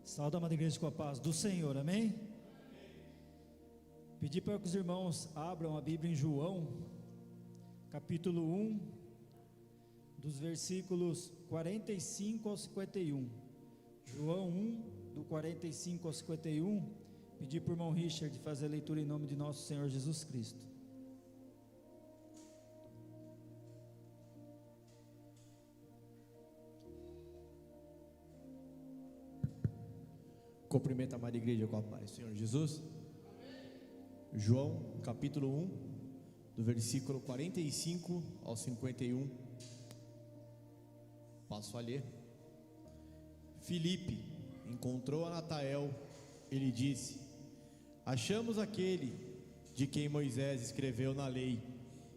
Saúde, amada igreja, com a paz do Senhor, amém? Pedir para que os irmãos abram a Bíblia em João, capítulo 1, dos versículos 45 ao 51. João 1, do 45 ao 51. Pedir para o irmão Richard fazer a leitura em nome de nosso Senhor Jesus Cristo. Cumprimento a amada igreja com a paz do Senhor Jesus. João capítulo 1, do versículo 45 ao 51. Passo a ler. Filipe encontrou a Natanael e lhe disse: achamos aquele de quem Moisés escreveu na lei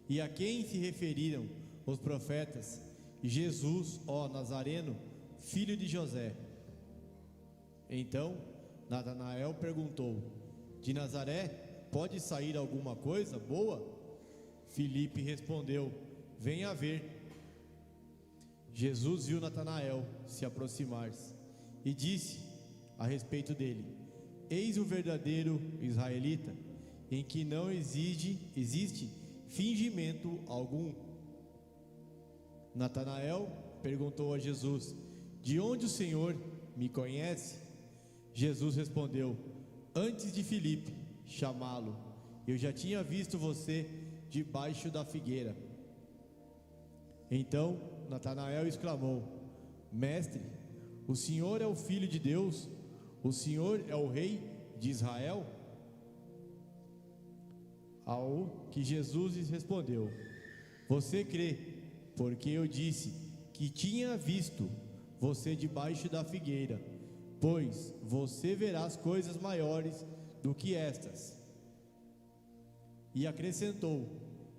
e a quem se referiram os profetas, Jesus, ó Nazareno, filho de José. Então Natanael perguntou: de Nazaré pode sair alguma coisa boa? Filipe respondeu: venha ver. Jesus viu Natanael se aproximar e disse a respeito dele: eis o verdadeiro israelita, em que não existe fingimento algum. Natanael perguntou a Jesus: de onde o Senhor me conhece? Jesus respondeu: antes de Filipe chamá-lo, eu já tinha visto você debaixo da figueira. Então Natanael exclamou: mestre, o Senhor é o Filho de Deus? O Senhor é o Rei de Israel? Ao que Jesus lhes respondeu: você crê, porque eu disse que tinha visto você debaixo da figueira, pois você verá as coisas maiores do que estas. E acrescentou: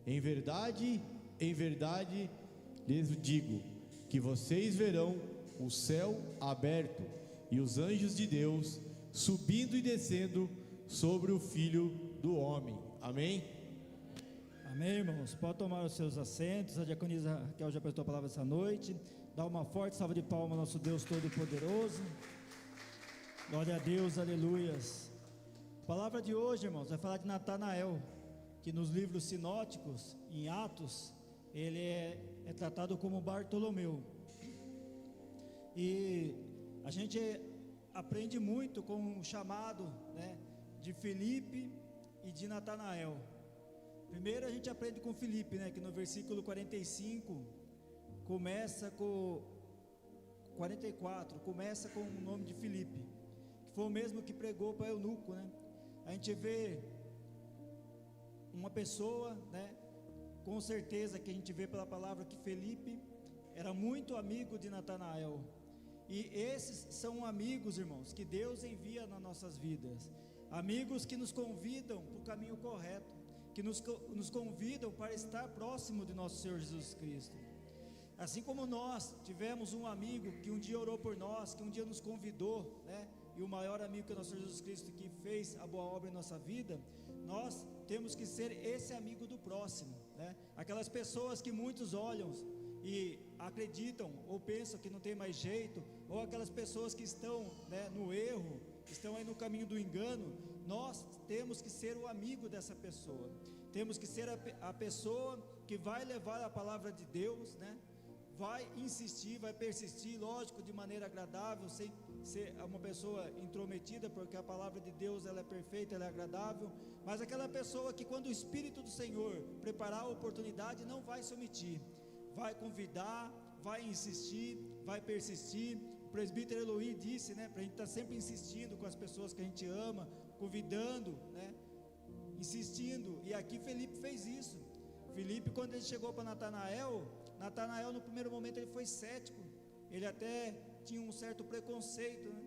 em verdade lhes digo, que vocês verão o céu aberto e os anjos de Deus subindo e descendo sobre o Filho do Homem. Amém? Amém, irmãos? Pode tomar os seus assentos. A diaconisa Raquel já prestou a palavra essa noite. Dá uma forte salva de palmas ao nosso Deus Todo-Poderoso. Glória a Deus, aleluias. A palavra de hoje, irmãos, vai falar de Natanael, que nos livros sinóticos, em Atos, ele é tratado como Bartolomeu. E a gente aprende muito com o chamado, né, de Filipe e de Natanael. Primeiro a gente aprende com Filipe, né, que no versículo 45 começa com 44, começa com o nome de Filipe, que foi o mesmo que pregou para eunuco, né? A gente vê uma pessoa, né, com certeza que a gente vê pela palavra que Filipe era muito amigo de Natanael. E esses são amigos, irmãos, que Deus envia nas nossas vidas. Amigos que nos convidam para o caminho correto, que nos convidam para estar próximo de nosso Senhor Jesus Cristo. Assim como nós tivemos um amigo que um dia orou por nós, que um dia nos convidou, né? E o maior amigo que é o nosso Senhor Jesus Cristo, que fez a boa obra em nossa vida, nós temos que ser esse amigo do próximo, né? Aquelas pessoas que muitos olham e acreditam ou pensam que não tem mais jeito, ou aquelas pessoas que estão, né, no erro, estão aí no caminho do engano, nós temos que ser o amigo dessa pessoa. Temos que ser a pessoa que vai levar a palavra de Deus, né? Vai insistir, vai persistir, lógico, de maneira agradável, sem ser uma pessoa intrometida, porque a palavra de Deus ela é perfeita, ela é agradável, mas aquela pessoa que quando o Espírito do Senhor preparar a oportunidade, não vai se omitir, vai convidar, vai insistir, vai persistir. O presbítero Eloy disse, né, para a gente estar sempre insistindo com as pessoas que a gente ama, convidando, né, insistindo, e aqui Filipe fez isso. Filipe, quando ele chegou para Natanael no primeiro momento ele foi cético, ele até tinha um certo preconceito, né?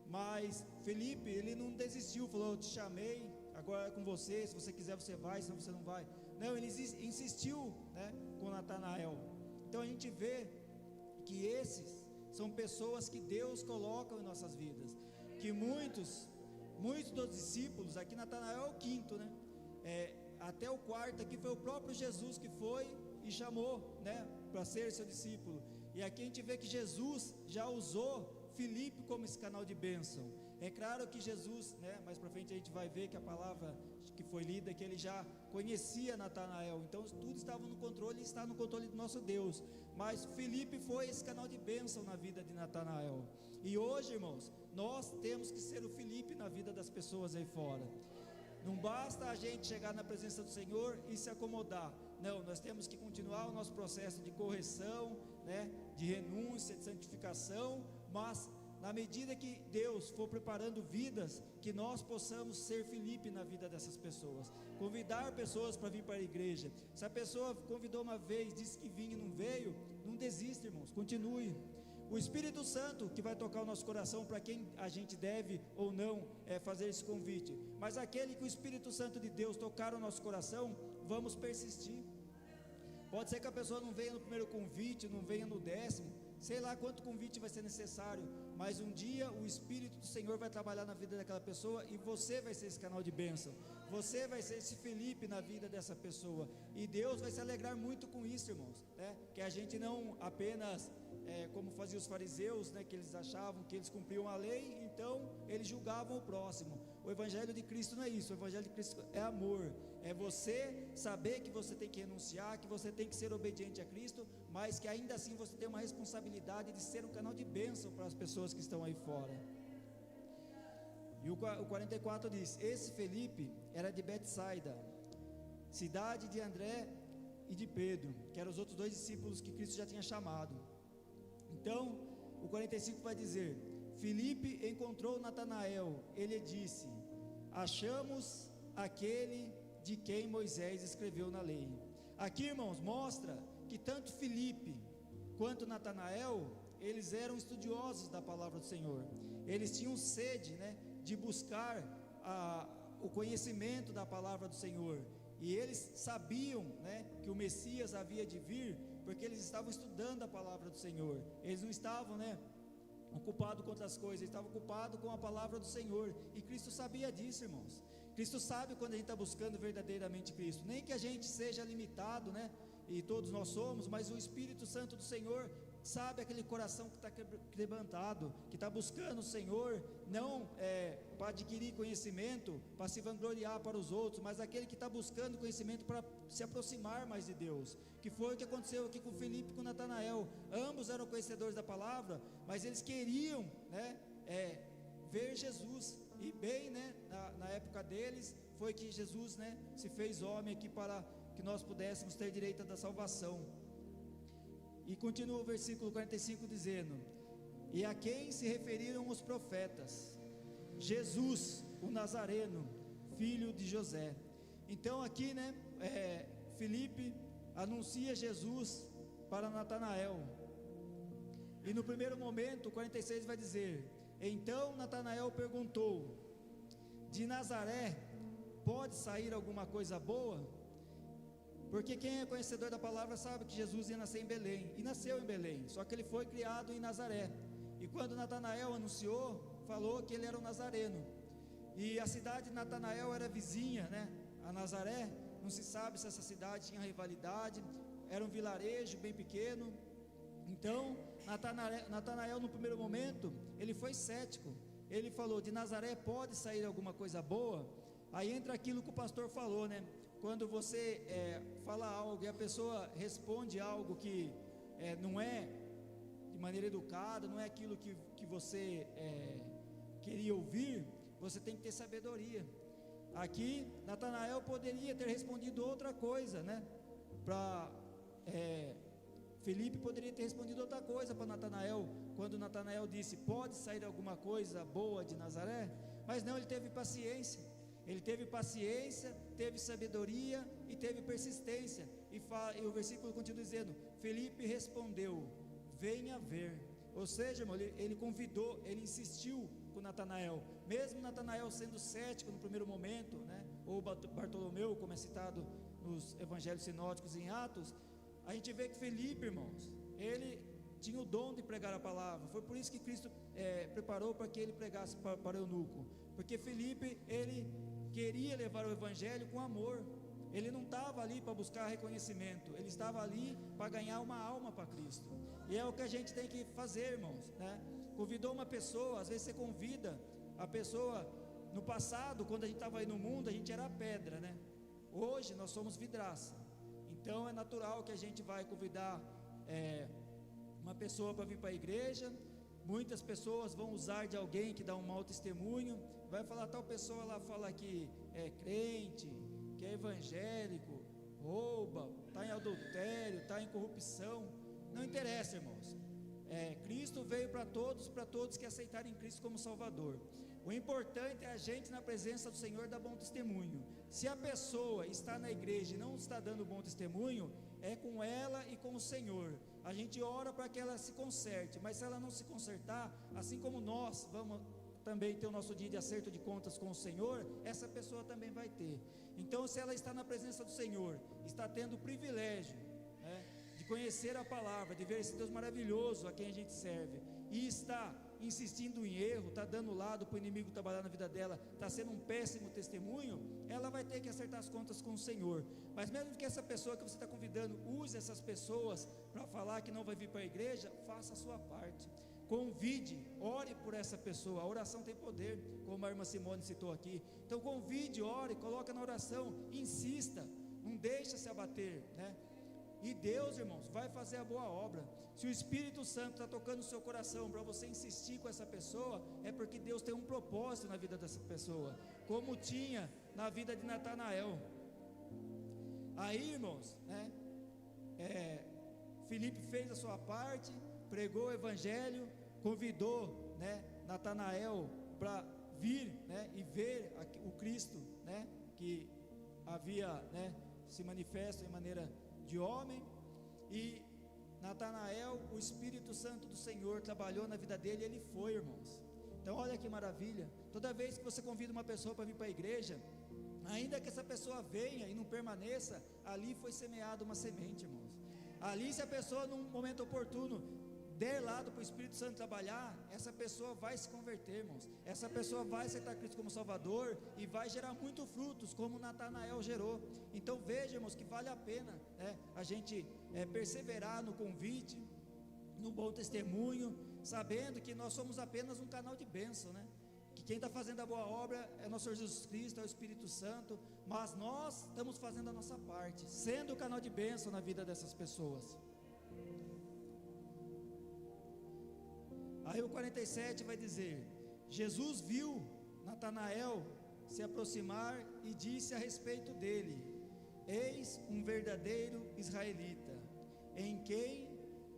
Mas Filipe, ele não desistiu, falou: eu te chamei, agora é com você, se você quiser você vai, senão você não vai. Não, ele insistiu, né, com Natanael. Então a gente vê que esses são pessoas que Deus coloca em nossas vidas, que muitos dos discípulos, aqui Natanael é o quinto, né? Até o quarto aqui foi o próprio Jesus que foi e chamou, né, para ser seu discípulo. E aqui a gente vê que Jesus já usou Filipe como esse canal de bênção. É claro que Jesus, né, mais para frente a gente vai ver que a palavra que foi lida, que ele já conhecia Natanael, então tudo estava no controle, e está no controle do nosso Deus, mas Filipe foi esse canal de bênção na vida de Natanael. E hoje, irmãos, nós temos que ser o Filipe na vida das pessoas aí fora. Não basta a gente chegar na presença do Senhor e se acomodar. Não, nós temos que continuar o nosso processo de correção, né, de renúncia, de santificação, mas na medida que Deus for preparando vidas, que nós possamos ser Filipe na vida dessas pessoas, convidar pessoas para vir para a igreja. Se a pessoa convidou uma vez, disse que vinha e não veio, não desista, irmãos, continue. O Espírito Santo que vai tocar o nosso coração para quem a gente deve ou não fazer esse convite, mas aquele que o Espírito Santo de Deus tocar o nosso coração, vamos persistir. Pode ser que a pessoa não venha no primeiro convite, não venha no 10º, sei lá quanto convite vai ser necessário, mas um dia o Espírito do Senhor vai trabalhar na vida daquela pessoa e você vai ser esse canal de bênção, você vai ser esse Filipe na vida dessa pessoa, e Deus vai se alegrar muito com isso, irmãos, né? Que a gente não apenas, como faziam os fariseus, né, que eles achavam que eles cumpriam a lei, então eles julgavam o próximo. O Evangelho de Cristo não é isso. O Evangelho de Cristo é amor, é você saber que você tem que renunciar, que você tem que ser obediente a Cristo, mas que ainda assim você tem uma responsabilidade de ser um canal de bênção para as pessoas que estão aí fora. E o 44 diz: esse Felipe era de Betsaida, cidade de André e de Pedro, que eram os outros dois discípulos que Cristo já tinha chamado. Então, o 45 vai dizer: Filipe encontrou Natanael, ele disse: achamos aquele de quem Moisés escreveu na lei. Aqui, irmãos, mostra que tanto Filipe quanto Natanael, eles eram estudiosos da palavra do Senhor. Eles tinham sede, né, de buscar o conhecimento da palavra do Senhor. E eles sabiam, né, que o Messias havia de vir, porque eles estavam estudando a palavra do Senhor. Eles não estavam, né, ocupados com outras coisas, eles estavam ocupados com a palavra do Senhor. E Cristo sabia disso, irmãos. Cristo sabe quando a gente está buscando verdadeiramente Cristo. Nem que a gente seja limitado, né, e todos nós somos, mas o Espírito Santo do Senhor sabe aquele coração que está quebrantado, que está buscando o Senhor, não para adquirir conhecimento, para se vangloriar para os outros, mas aquele que está buscando conhecimento para se aproximar mais de Deus, que foi o que aconteceu aqui com Filipe e com Natanael. Ambos eram conhecedores da palavra, mas eles queriam, né, ver Jesus, e bem, né, na época deles, foi que Jesus, né, se fez homem aqui para que nós pudéssemos ter direito da salvação. E continua o versículo 45 dizendo: e a quem se referiram os profetas? Jesus, o Nazareno, filho de José. Então aqui, né, Filipe anuncia Jesus para Natanael. E no primeiro momento, o 46 vai dizer: então Natanael perguntou: de Nazaré pode sair alguma coisa boa? Porque quem é conhecedor da palavra sabe que Jesus ia nascer em Belém, e nasceu em Belém, só que ele foi criado em Nazaré. E quando Natanael anunciou, falou que ele era um nazareno. E a cidade de Natanael era vizinha, né, a Nazaré. Não se sabe se essa cidade tinha rivalidade, era um vilarejo bem pequeno. Então Natanael no primeiro momento, ele foi cético. Ele falou: de Nazaré pode sair alguma coisa boa? Aí entra aquilo que o pastor falou, né? Quando você fala algo e a pessoa responde algo que não é de maneira educada, não é aquilo que você queria ouvir, você tem que ter sabedoria. Aqui Natanael poderia ter respondido outra coisa, né? Filipe poderia ter respondido outra coisa para Natanael, quando Natanael disse: pode sair alguma coisa boa de Nazaré? Mas não, ele teve paciência. Ele teve paciência, teve sabedoria e teve persistência. E o versículo continua dizendo: Filipe respondeu: venha ver. Ou seja, irmão, ele convidou, ele insistiu com Natanael. Mesmo Natanael sendo cético no primeiro momento, né? Ou Bartolomeu, como é citado nos evangelhos sinóticos em Atos, a gente vê que Filipe, irmãos, ele tinha o dom de pregar a palavra. Foi por isso que Cristo preparou para que ele pregasse para o eunuco. Porque Filipe, ele queria levar o evangelho com amor. Ele não estava ali para buscar reconhecimento, ele estava ali para ganhar uma alma para Cristo. E é o que a gente tem que fazer, irmãos, né? convidou uma pessoa. Às vezes você convida a pessoa. No passado, quando a gente estava aí no mundo, a gente era pedra, né? Hoje nós somos vidraça. Então é natural que a gente vai convidar uma pessoa para vir para a igreja. Muitas pessoas vão usar de alguém que dá um mau testemunho. Vai falar, tal pessoa lá fala que é crente, que é evangélico, rouba, está em adultério, está em corrupção. Não interessa, irmãos. Cristo veio para todos que aceitarem Cristo como Salvador. O importante é a gente na presença do Senhor dar bom testemunho. Se a pessoa está na igreja e não está dando bom testemunho, é com ela e com o Senhor. A gente ora para que ela se conserte, mas se ela não se consertar, assim como nós vamos também ter o nosso dia de acerto de contas com o Senhor, essa pessoa também vai ter. Então, se ela está na presença do Senhor, está tendo o privilégio, né, de conhecer a palavra, de ver esse Deus maravilhoso a quem a gente serve, e está insistindo em erro, está dando lado para o inimigo trabalhar na vida dela, está sendo um péssimo testemunho, ela vai ter que acertar as contas com o Senhor. Mas mesmo que essa pessoa que você está convidando use essas pessoas para falar que não vai vir para a igreja, faça a sua parte, convide, ore por essa pessoa. A oração tem poder, como a irmã Simone citou aqui. Então convide, ore, coloca na oração, insista, não deixa se abater, né? E Deus, irmãos, vai fazer a boa obra. Se o Espírito Santo está tocando o seu coração para você insistir com essa pessoa, é porque Deus tem um propósito na vida dessa pessoa, como tinha na vida de Natanael. Aí, irmãos, né, Filipe fez a sua parte, pregou o evangelho, convidou, né, Natanael para vir, né, e ver o Cristo, né, que havia, né, se manifesta em maneira de homem. E Natanael, o Espírito Santo do Senhor trabalhou na vida dele, e ele foi, irmãos. Então olha que maravilha. Toda vez que você convida uma pessoa para vir para a igreja, ainda que essa pessoa venha e não permaneça, ali foi semeada uma semente, irmãos. Ali, se a pessoa num momento oportuno der lado para o Espírito Santo trabalhar, essa pessoa vai se converter, irmãos. Essa pessoa vai aceitar Cristo como Salvador e vai gerar muitos frutos, como Natanael gerou. Então veja, irmãos, que vale a pena, né, a gente perseverar no convite, no bom testemunho, sabendo que nós somos apenas um canal de bênção, né? Que quem está fazendo a boa obra é nosso Senhor Jesus Cristo, é o Espírito Santo, mas nós estamos fazendo a nossa parte, sendo o canal de bênção na vida dessas pessoas. Aí o 47 vai dizer: Jesus viu Natanael se aproximar e disse a respeito dele: eis um verdadeiro israelita, em quem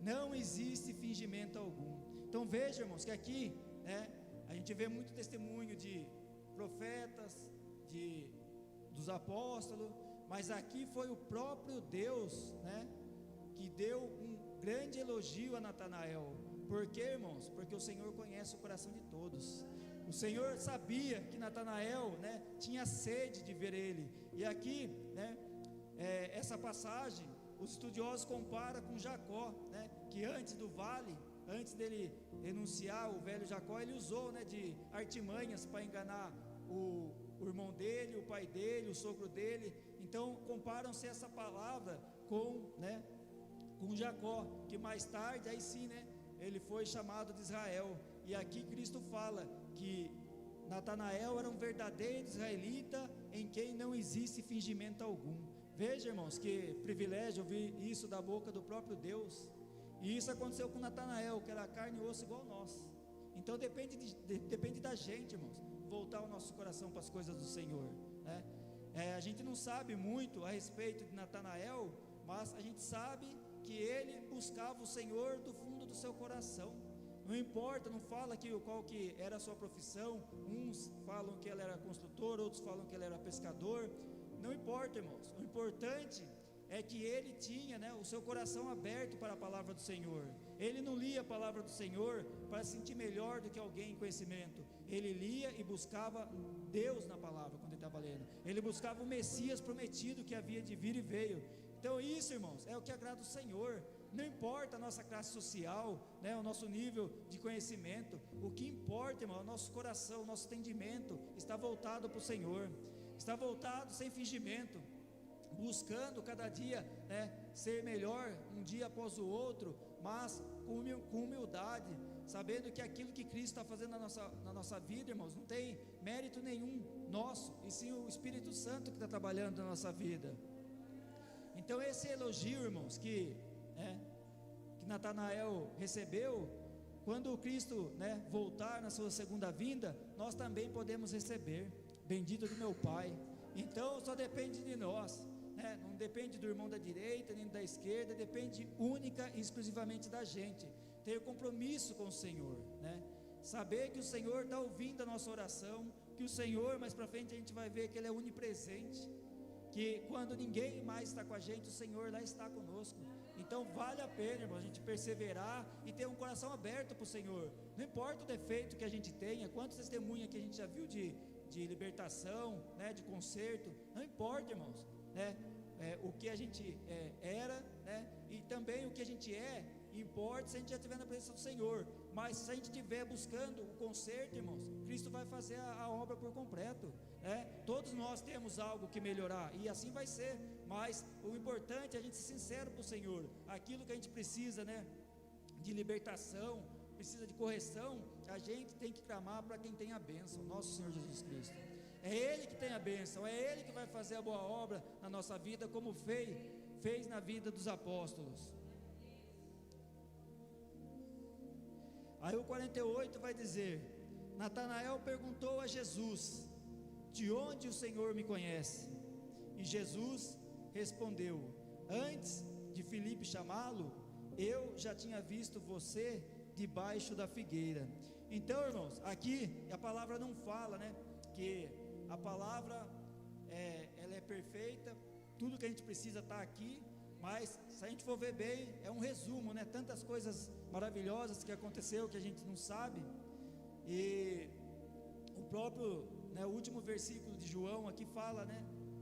não existe fingimento algum. Então veja, irmãos, que aqui, né, a gente vê muito testemunho de profetas, dos apóstolos, mas aqui foi o próprio Deus, né, que deu um grande elogio a Natanael. Por quê, irmãos? Porque o Senhor conhece o coração de todos. O Senhor sabia que Natanael, né, tinha sede de ver ele. E aqui, né, essa passagem, os estudiosos comparam com Jacó, né, que antes do vale, antes dele renunciar o velho Jacó, ele usou, né, de artimanhas para enganar o irmão dele, o pai dele, o sogro dele. Então comparam-se essa palavra com, né, com Jacó, que mais tarde, aí sim, né, ele foi chamado de Israel. E aqui Cristo fala que Natanael era um verdadeiro israelita, em quem não existe fingimento algum. Veja, irmãos, que privilégio ouvir isso da boca do próprio Deus. E isso aconteceu com Natanael, que era carne e osso igual nós. Então depende da gente, irmãos, voltar o nosso coração para as coisas do Senhor, né? A gente não sabe muito a respeito de Natanael, mas a gente sabe que ele buscava o Senhor do fundo do seu coração. Não importa, não fala qual que era a sua profissão. Uns falam que ele era construtor, outros falam que ele era pescador. Não importa, irmãos. O importante é que ele tinha, né, o seu coração aberto para a palavra do Senhor. Ele não lia a palavra do Senhor para se sentir melhor do que alguém em conhecimento. Ele lia e buscava Deus na palavra quando ele estava lendo. Ele buscava o Messias prometido que havia de vir e veio. Então isso, irmãos, é o que agrada o Senhor. Não importa a nossa classe social, né, o nosso nível de conhecimento. O que importa, irmão, é o nosso coração, o nosso entendimento está voltado para o Senhor. Está voltado sem fingimento, buscando cada dia, né, ser melhor um dia após o outro, mas com humildade, sabendo que aquilo que Cristo está fazendo na nossa vida, irmãos, não tem mérito nenhum nosso, e sim o Espírito Santo que está trabalhando na nossa vida. Então esse elogio, irmãos, que Natanael recebeu, quando o Cristo, voltar na sua segunda vinda, nós também podemos receber. Bendito do meu Pai. Então só depende de nós, não depende do irmão da direita nem da esquerda, depende única e exclusivamente da gente ter compromisso com o Senhor, saber que o Senhor está ouvindo a nossa oração, que o Senhor, mais para frente a gente vai ver que Ele é onipresente, que quando ninguém mais está com a gente, o Senhor lá está conosco. Então vale a pena, irmão, a gente perseverar e ter um coração aberto para o Senhor. Não importa o defeito que a gente tenha, quantos testemunhas que a gente já viu de libertação, de conserto, não importa, irmãos, o que a gente era, e também o que a gente importa se a gente já estiver na presença do Senhor. Mas se a gente estiver buscando o conserto, irmãos, Cristo vai fazer a obra por completo. Todos nós temos algo que melhorar, e assim vai ser, mas o importante é a gente ser sincero para o Senhor. Aquilo que a gente precisa, de libertação, precisa de correção, a gente tem que clamar para quem tem a bênção, nosso Senhor Jesus Cristo. É Ele que tem a bênção, é Ele que vai fazer a boa obra na nossa vida, como fez na vida dos apóstolos. Aí o 48 vai dizer: Natanael perguntou a Jesus: de onde o Senhor me conhece? E Jesus respondeu: antes de Filipe chamá-lo, eu já tinha visto você debaixo da figueira. Então, irmãos, aqui a palavra não fala, que a palavra ela é perfeita, tudo que a gente precisa está aqui, mas se a gente for ver bem, é um resumo, tantas coisas maravilhosas que aconteceu que a gente não sabe. E o próprio, o último versículo de João aqui fala,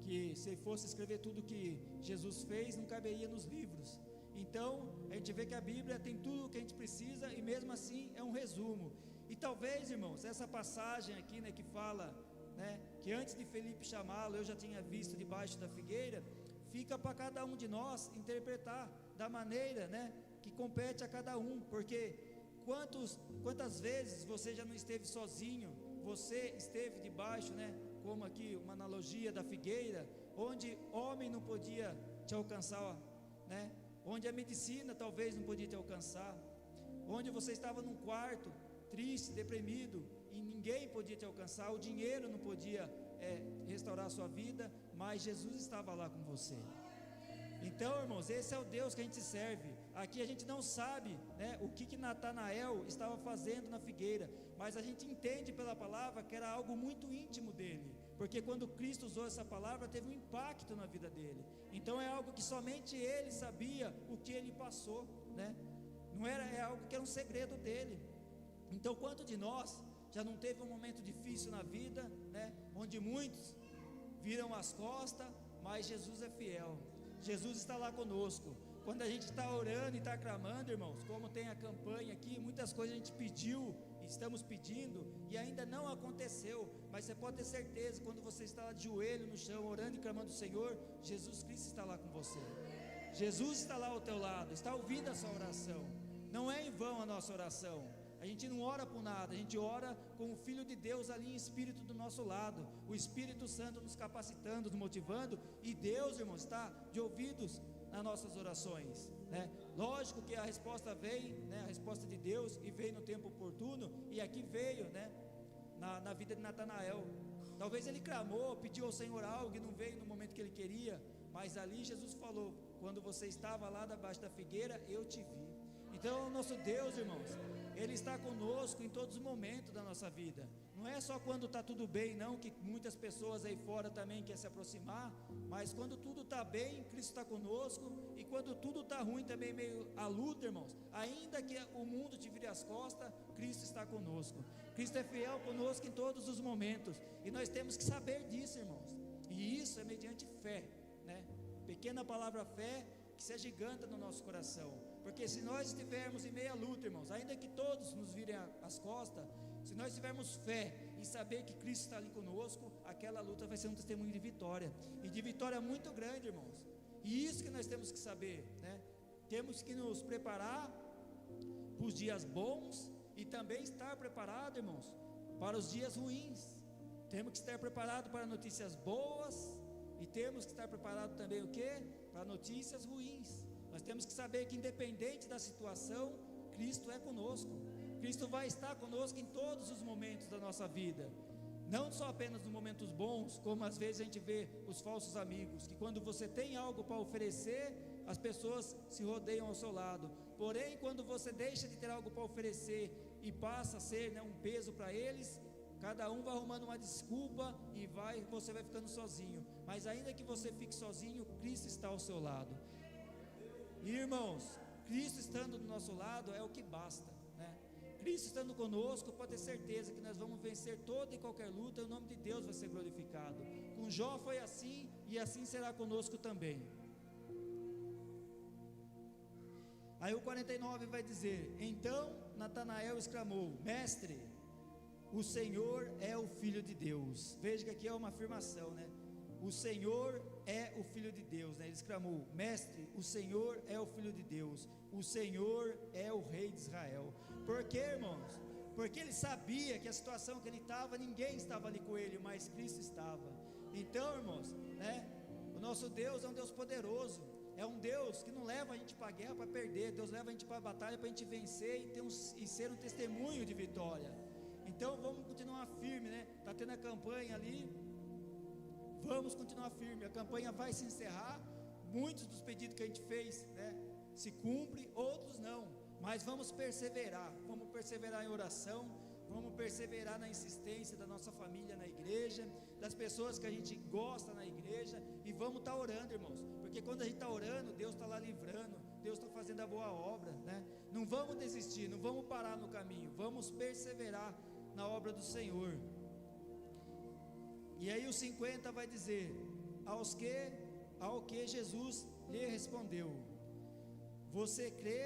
que se fosse escrever tudo que Jesus fez, não caberia nos livros. Então a gente vê que a Bíblia tem tudo o que a gente precisa, e mesmo assim é um resumo. E talvez, irmãos, essa passagem aqui, que fala, que antes de Filipe chamá-lo, eu já tinha visto debaixo da figueira, fica para cada um de nós interpretar da maneira, que compete a cada um, porque quantas vezes você já não esteve sozinho, você esteve debaixo, como aqui uma analogia da figueira, onde homem não podia te alcançar, onde a medicina talvez não podia te alcançar, onde você estava num quarto triste, deprimido, e ninguém podia te alcançar, o dinheiro não podia restaurar a sua vida, mas Jesus estava lá com você. Então, irmãos, esse é o Deus que a gente serve. Aqui a gente não sabe, o que Natanael estava fazendo na figueira, mas a gente entende pela palavra que era algo muito íntimo dele, porque quando Cristo usou essa palavra, teve um impacto na vida dele. Então é algo que somente ele sabia o que ele passou, não era, é algo que era um segredo dele. Então, quanto de nós já não teve um momento difícil na vida, onde muitos viram as costas, mas Jesus é fiel, Jesus está lá conosco. Quando a gente está orando e está clamando, irmãos, como tem a campanha aqui, muitas coisas a gente pediu, estamos pedindo, e ainda não aconteceu, mas você pode ter certeza, quando você está lá de joelho no chão, orando e clamando ao Senhor, Jesus Cristo está lá com você, Jesus está lá ao teu lado, está ouvindo a sua oração. Não é em vão a nossa oração. A gente não ora por nada, a gente ora com o Filho de Deus ali em espírito do nosso lado, o Espírito Santo nos capacitando, nos motivando, e Deus, irmãos, está de ouvidos nas nossas orações, Lógico que a resposta vem, a resposta de Deus, e veio no tempo oportuno, e aqui veio, na vida de Natanael. Talvez ele clamou, pediu ao Senhor algo e não veio no momento que ele queria, mas ali Jesus falou: quando você estava lá debaixo da figueira, eu te vi. Então, o nosso Deus, irmãos, Ele está conosco em todos os momentos da nossa vida. Não é só quando está tudo bem, não, que muitas pessoas aí fora também querem se aproximar, mas quando tudo está bem, Cristo está conosco, e quando tudo está ruim também, meio a luta, irmãos, ainda que o mundo te vire as costas, Cristo está conosco. Cristo é fiel conosco em todos os momentos, e nós temos que saber disso, irmãos, e isso é mediante fé, pequena palavra fé, que se agiganta no nosso coração, porque se nós estivermos em meia luta, irmãos, ainda que todos nos virem as costas, se nós tivermos fé e saber que Cristo está ali conosco, aquela luta vai ser um testemunho de vitória, e de vitória muito grande, irmãos, e isso que nós temos que saber, temos que nos preparar para os dias bons e também estar preparado, irmãos, para os dias ruins. Temos que estar preparado para notícias boas e temos que estar preparado também o quê? Para notícias ruins. Nós temos que saber que independente da situação, Cristo é conosco. Cristo vai estar conosco em todos os momentos da nossa vida. Não só apenas nos momentos bons, como às vezes a gente vê os falsos amigos, que quando você tem algo para oferecer, as pessoas se rodeiam ao seu lado. Porém, quando você deixa de ter algo para oferecer e passa a ser, né, um peso para eles, cada um vai arrumando uma desculpa e você vai ficando sozinho. Mas ainda que você fique sozinho, Cristo está ao seu lado. E, irmãos, Cristo estando do nosso lado é o que basta, né? Cristo estando conosco, pode ter certeza que nós vamos vencer toda e qualquer luta, e o nome de Deus vai ser glorificado. Com Jó foi assim, e assim será conosco também. Aí o 49 vai dizer: então Natanael exclamou: Mestre, o Senhor é o Filho de Deus. Veja que aqui é uma afirmação, né? O Senhor é o Filho de Deus, né? Ele exclamou: Mestre, o Senhor é o Filho de Deus, o Senhor é o Rei de Israel. Por quê, irmãos? Porque ele sabia que a situação que ele estava, ninguém estava ali com ele, mas Cristo estava. Então, irmãos, né? O nosso Deus é um Deus poderoso, é um Deus que não leva a gente para a guerra para perder. Deus leva a gente para a batalha para a gente vencer e ser um testemunho de vitória. Então vamos continuar firme, né? Está tendo a campanha ali, vamos continuar firme. A campanha vai se encerrar. Muitos dos pedidos que a gente fez, né, se cumpre, outros não. Mas vamos perseverar em oração, vamos perseverar na insistência da nossa família na igreja, das pessoas que a gente gosta na igreja, e vamos estar orando, irmãos, porque quando a gente está orando, Deus está lá livrando, Deus está fazendo a boa obra, né? Não vamos desistir, não vamos parar no caminho, vamos perseverar na obra do Senhor. E aí o 50 vai dizer: ao que Jesus lhe respondeu: você crê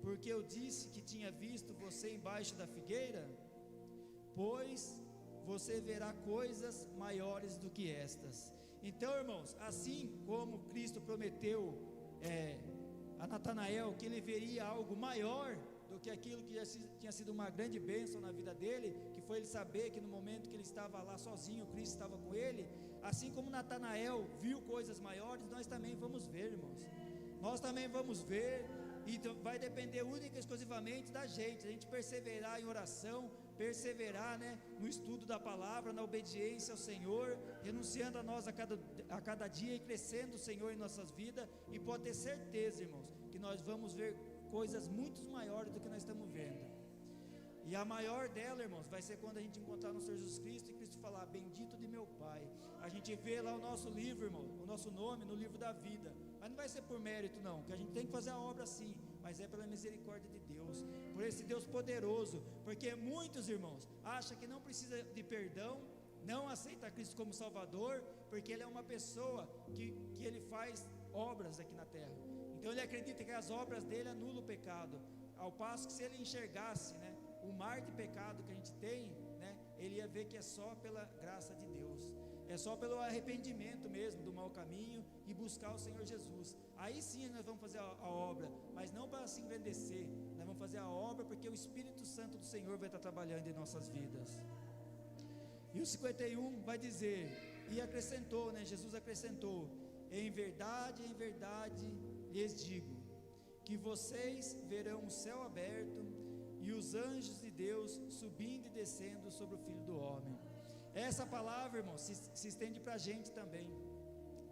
porque eu disse que tinha visto você embaixo da figueira? Pois você verá coisas maiores do que estas. Então, irmãos, assim como Cristo prometeu a Natanael que ele veria algo maior do que aquilo que já tinha sido uma grande bênção na vida dele, que foi ele saber que no momento que ele estava lá sozinho, Cristo estava com ele. Assim como Natanael viu coisas maiores, nós também vamos ver, irmãos. Nós também vamos ver, e vai depender única e exclusivamente da gente, a gente perseverar em oração, perseverar, né, no estudo da palavra, na obediência ao Senhor, renunciando a nós a cada dia e crescendo o Senhor em nossas vidas. E pode ter certeza, irmãos, que nós vamos ver coisas muito maiores do que nós estamos vendo. E a maior dela, irmãos, vai ser quando a gente encontrar no Senhor Jesus Cristo e Cristo falar: bendito de meu Pai. A gente vê lá o nosso livro, irmão, o nosso nome no livro da vida. Mas não vai ser por mérito, não, que a gente tem que fazer a obra sim, mas é pela misericórdia de Deus, por esse Deus poderoso. Porque muitos, irmãos, acham que não precisa de perdão, não aceita Cristo como Salvador, porque Ele é uma pessoa que Ele faz obras aqui na terra. Então ele acredita que as obras dele anulam o pecado, ao passo que se ele enxergasse, né, o mar de pecado que a gente tem, né, ele ia ver que é só pela graça de Deus, é só pelo arrependimento mesmo do mau caminho e buscar o Senhor Jesus. Aí sim nós vamos fazer a obra, mas não para se engrandecer, nós vamos fazer a obra porque o Espírito Santo do Senhor vai estar trabalhando em nossas vidas. E o 51 vai dizer, e acrescentou, né, Jesus acrescentou: em verdade, lhes digo, que vocês verão o céu aberto e os anjos de Deus subindo e descendo sobre o Filho do Homem. Essa palavra, irmão, se estende para a gente também,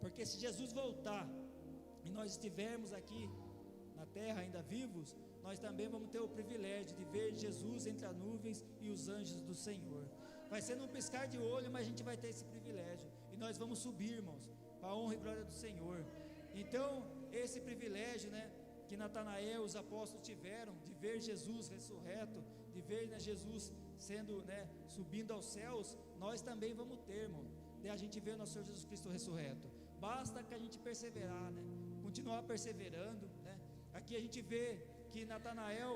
porque se Jesus voltar e nós estivermos aqui na terra ainda vivos, nós também vamos ter o privilégio de ver Jesus entre as nuvens e os anjos do Senhor. Vai ser num piscar de olho, mas a gente vai ter esse privilégio, e nós vamos subir, irmãos, para a honra e glória do Senhor. Então, esse privilégio, né, que Natanael, os apóstolos tiveram, de ver Jesus ressurreto, de ver, né, Jesus sendo, né, subindo aos céus, nós também vamos ter, irmão, de a gente ver o nosso Senhor Jesus Cristo ressurreto. Basta que a gente perseverar, né, continuar perseverando, né. Aqui a gente vê que Natanael,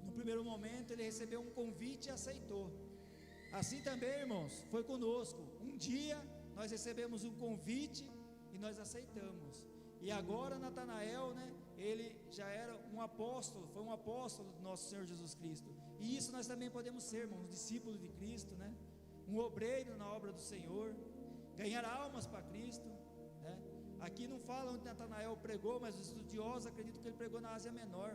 no primeiro momento, ele recebeu um convite e aceitou. Assim também, irmãos, foi conosco. Um dia nós recebemos um convite e nós aceitamos. E agora Natanael, né, ele já era um apóstolo, foi um apóstolo do nosso Senhor Jesus Cristo. E isso nós também podemos ser, irmãos, discípulos de Cristo, né? Um obreiro na obra do Senhor, ganhar almas para Cristo, né? Aqui não fala onde Natanael pregou, mas os estudiosos acreditam que ele pregou na Ásia Menor,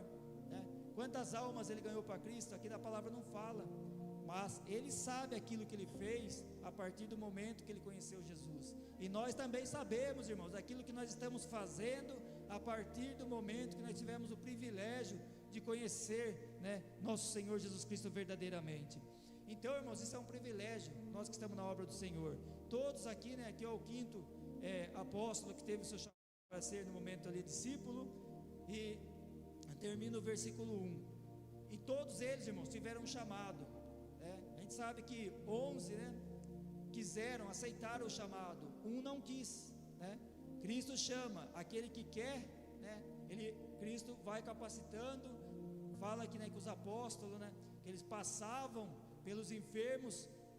né? Quantas almas ele ganhou para Cristo? Aqui na palavra não fala, mas ele sabe aquilo que ele fez a partir do momento que ele conheceu Jesus. E nós também sabemos, irmãos, aquilo que nós estamos fazendo a partir do momento que nós tivemos o privilégio de conhecer, né, nosso Senhor Jesus Cristo verdadeiramente. Então, irmãos, isso é um privilégio, nós que estamos na obra do Senhor. Todos aqui, né, aqui é o quinto apóstolo que teve o seu chamado para ser no momento ali discípulo, e termina o versículo 1. E todos eles, irmãos, tiveram um chamado, né? A gente sabe que 11, né, quiseram, aceitaram o chamado, um não quis, né? Cristo chama aquele que quer, né? Cristo vai capacitando. Fala aqui, né, que os apóstolos, né, que eles passavam pelos enfermos,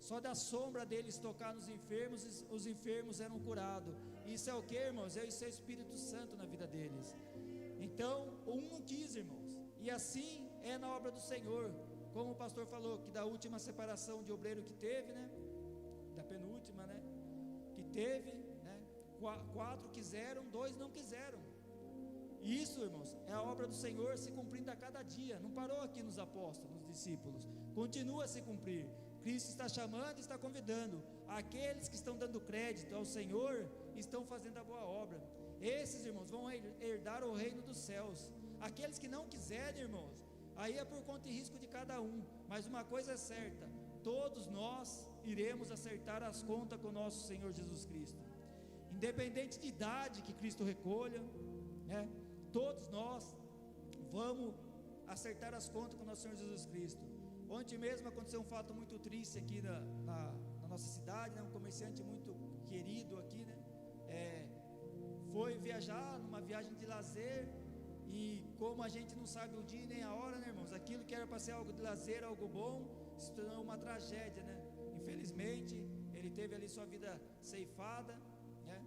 só da sombra deles tocar nos enfermos, os enfermos eram curados. Isso é o que, irmãos? Isso é o Espírito Santo na vida deles. Então, um não quis, irmãos, e assim é na obra do Senhor, como o pastor falou, que da última separação de obreiro que teve, né, da penúltima, né, que teve, né, 4 quiseram, 2 não quiseram. Isso, irmãos, é a obra do Senhor se cumprindo a cada dia. Não parou aqui nos apóstolos, nos discípulos, continua a se cumprir. Cristo está chamando e está convidando. Aqueles que estão dando crédito ao Senhor estão fazendo a boa obra. Esses, irmãos, vão herdar o reino dos céus. Aqueles que não quiserem, irmãos, aí é por conta e risco de cada um. Mas uma coisa é certa: todos nós iremos acertar as contas com o nosso Senhor Jesus Cristo, independente de idade que Cristo recolha, né? Todos nós vamos acertar as contas com o nosso Senhor Jesus Cristo. Ontem mesmo aconteceu um fato muito triste aqui na nossa cidade, né? Um comerciante muito querido aqui, né? Foi viajar numa viagem de lazer, e como a gente não sabe o dia nem a hora, né, irmãos? Aquilo que era para ser algo de lazer, algo bom, se tornou uma tragédia, né? Infelizmente, ele teve ali sua vida ceifada, né?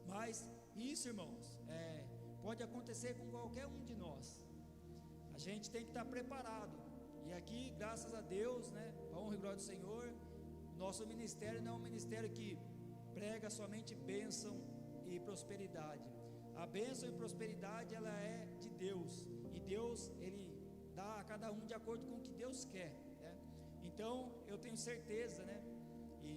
Mas isso, irmãos, pode acontecer com qualquer um de nós. A gente tem que estar preparado. E aqui, graças a Deus, né, a honra e glória do Senhor, nosso ministério não é um ministério que prega somente bênção e prosperidade. A bênção e prosperidade, ela é de Deus, e Deus, Ele dá a cada um de acordo com o que Deus quer, né? Então, eu tenho certeza, né, e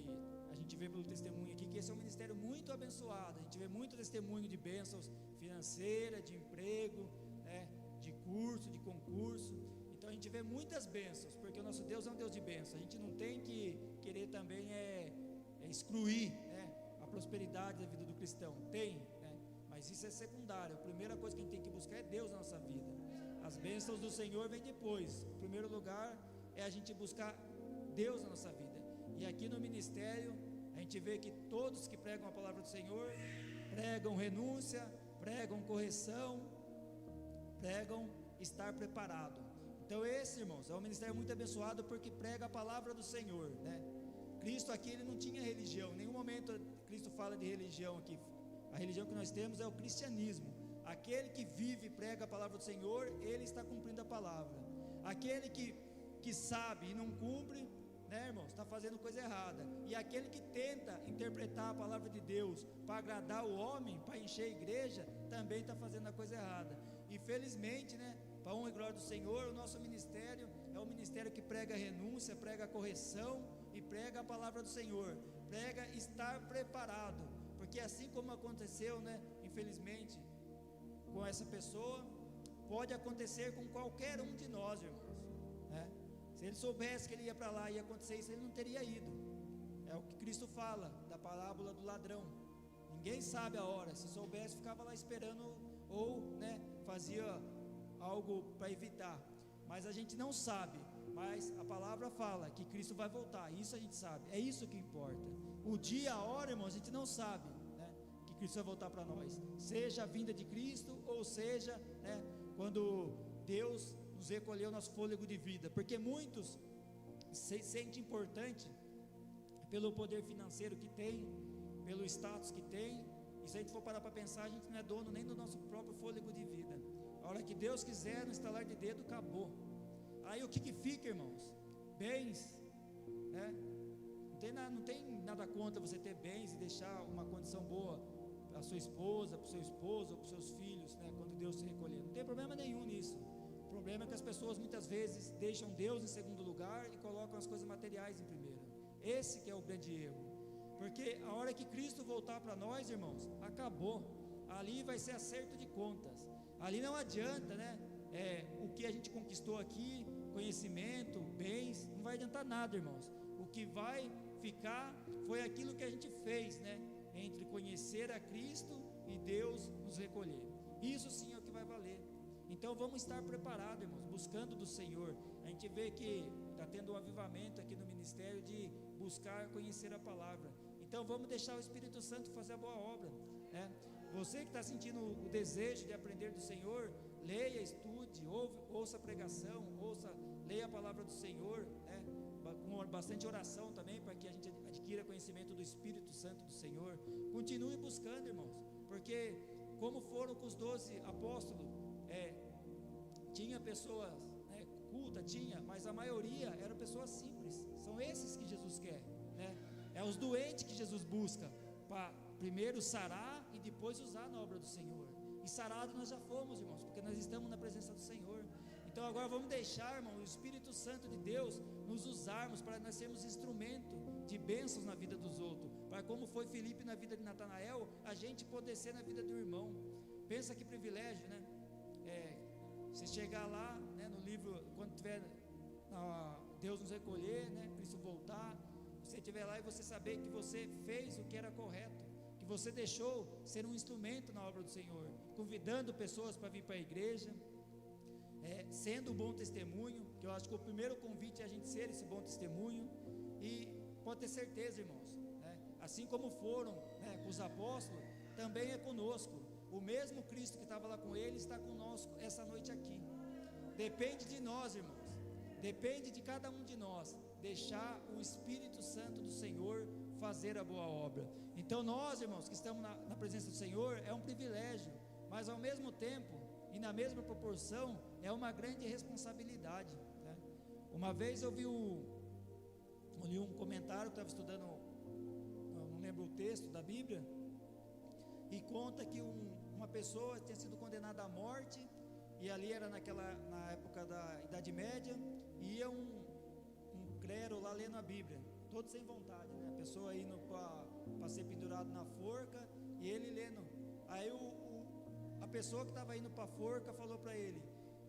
a gente vê pelo testemunho aqui, que esse é um ministério muito abençoado. A gente vê muito testemunho de bênçãos financeiras, de emprego, né, de curso, de concurso. Então a gente vê muitas bênçãos, porque o nosso Deus é um Deus de bênção. A gente não tem que querer também excluir, né, a prosperidade da vida do cristão. Tem, né, mas isso é secundário. A primeira coisa que a gente tem que buscar é Deus na nossa vida. As bênçãos do Senhor vêm depois. O primeiro lugar é a gente buscar Deus na nossa vida. E aqui no ministério a gente vê que todos que pregam a palavra do Senhor pregam renúncia, pregam correção, pregam estar preparado. Então esse, irmãos, é um ministério muito abençoado, porque prega a palavra do Senhor, né? Cristo aqui, ele não tinha religião. Em nenhum momento Cristo fala de religião aqui. A religião que nós temos é o cristianismo. Aquele que vive e prega a palavra do Senhor, ele está cumprindo a palavra. Aquele que sabe e não cumpre, né, irmãos, está fazendo coisa errada. E aquele que tenta interpretar a palavra de Deus para agradar o homem, para encher a igreja, também está fazendo a coisa errada. Infelizmente, né, para a honra e glória do Senhor, o nosso ministério é um ministério que prega renúncia, prega correção e prega a palavra do Senhor, prega estar preparado, porque assim como aconteceu, né, infelizmente, com essa pessoa, pode acontecer com qualquer um de nós, irmãos, né? Se ele soubesse que ele ia para lá e ia acontecer isso, ele não teria ido. É o que Cristo fala da parábola do ladrão. Ninguém sabe a hora. Se soubesse, ficava lá esperando, ou, né, fazia algo para evitar. Mas a gente não sabe. Mas a palavra fala que Cristo vai voltar. Isso a gente sabe. É isso que importa. O dia, a hora, irmão, a gente não sabe, né, que Cristo vai voltar para nós. Seja a vinda de Cristo, ou seja, né, quando Deus nos recolheu nosso fôlego de vida. Porque muitos se sentem importante pelo poder financeiro que tem, pelo status que tem, E se a gente for parar para pensar, a gente não é dono nem do nosso próprio fôlego de vida. A hora que Deus quiser, no estalar de dedo, acabou. Aí o que fica, irmãos? Bens, né? Não tem nada contra você ter bens e deixar uma condição boa para a sua esposa, para o seu esposo, ou para os seus filhos, né? Quando Deus se recolher, não tem problema nenhum nisso. O problema é que as pessoas muitas vezes deixam Deus em segundo lugar e colocam as coisas materiais em primeiro. Esse que é o grande erro, porque a hora que Cristo voltar para nós, irmãos, acabou. Ali vai ser acerto de contas. Ali não adianta, né? O que a gente conquistou aqui, conhecimento, bens, não vai adiantar nada, irmãos. O que vai ficar foi aquilo que a gente fez, né? Entre conhecer a Cristo e Deus nos recolher. Isso sim é o que vai valer. Então vamos estar preparados, irmãos, buscando do Senhor. A gente vê que está tendo um avivamento aqui no ministério de buscar conhecer a palavra. Então vamos deixar o Espírito Santo fazer a boa obra, né? Você que está sentindo o desejo de aprender do Senhor, leia, estude, ouça a pregação, leia a palavra do Senhor, né? Com bastante oração também, para que a gente adquira conhecimento do Espírito Santo do Senhor. Continue buscando, irmãos, porque como foram com os 12 apóstolos, tinha pessoas, né, cultas, mas a maioria eram pessoas simples. São esses que Jesus quer, né? É os doentes que Jesus busca, para primeiro sarar e depois usar na obra do Senhor. E sarado nós já fomos, irmãos, porque nós estamos na presença do Senhor. Então agora vamos deixar, irmão, o Espírito Santo de Deus nos usarmos para nós sermos instrumento de bênçãos na vida dos outros, para como foi Filipe na vida de Natanael, a gente poder ser na vida do irmão. Pensa que privilégio, né? Você chegar lá, né, no livro, quando tiver Deus nos recolher, né, Cristo voltar, você estiver lá e você saber que você fez o que era correto, que você deixou ser um instrumento na obra do Senhor, convidando pessoas para vir para a igreja, sendo um bom testemunho, que eu acho que o primeiro convite é a gente ser esse bom testemunho. E pode ter certeza, irmãos, né, assim como foram, né, com os apóstolos, também é conosco. O mesmo Cristo que estava lá com eles está conosco essa noite aqui. Depende de nós, irmãos, depende de cada um de nós deixar o Espírito Santo do Senhor fazer a boa obra. Então nós, irmãos, que estamos na presença do Senhor, é um privilégio, mas ao mesmo tempo e na mesma proporção é uma grande responsabilidade, né? Uma vez eu li um comentário, estava estudando, não lembro o texto da Bíblia, e conta que uma pessoa tinha sido condenada à morte, e ali era na época da Idade Média, e ia um clero lá lendo a Bíblia, todo sem vontade, né? A pessoa indo para ser pendurado na forca, e ele lendo. Aí a pessoa que estava indo para a forca falou para ele: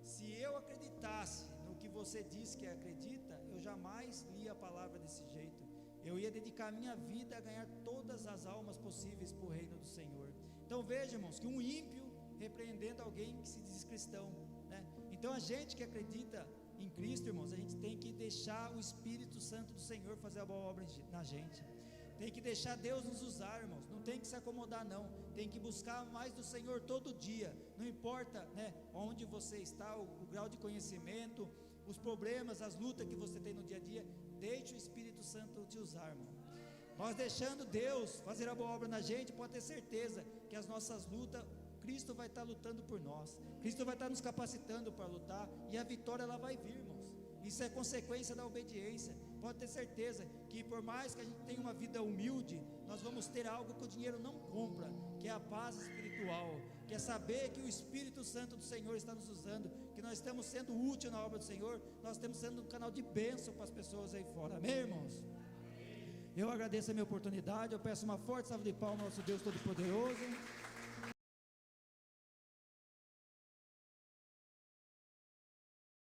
se eu acreditasse no que você diz que acredita, eu jamais lia a palavra desse jeito. Eu ia dedicar minha vida a ganhar todas as almas possíveis para o reino do Senhor. Então veja, irmãos, que um ímpio repreendendo alguém que se diz cristão, né? Então a gente que acredita em Cristo, irmãos, a gente tem que deixar o Espírito Santo do Senhor fazer a boa obra na gente. Tem que deixar Deus nos usar, irmãos. Não tem que se acomodar, não. Tem que buscar mais do Senhor todo dia. Não importa, né, onde você está, o grau de conhecimento, os problemas, as lutas que você tem no dia a dia. Deixe o Espírito Santo te usar, irmão. Nós deixando Deus fazer a boa obra na gente, pode ter certeza que as nossas lutas, Cristo vai estar lutando por nós. Cristo vai estar nos capacitando para lutar, e a vitória ela vai vir, irmãos. Isso é consequência da obediência. Pode ter certeza que por mais que a gente tenha uma vida humilde, nós vamos ter algo que o dinheiro não compra, que é a paz espiritual, que é saber que o Espírito Santo do Senhor está nos usando, que nós estamos sendo úteis na obra do Senhor, nós estamos sendo um canal de bênção para as pessoas aí fora. Amém, irmãos? Eu agradeço a minha oportunidade, eu peço uma forte salva de palmas ao nosso Deus Todo-Poderoso.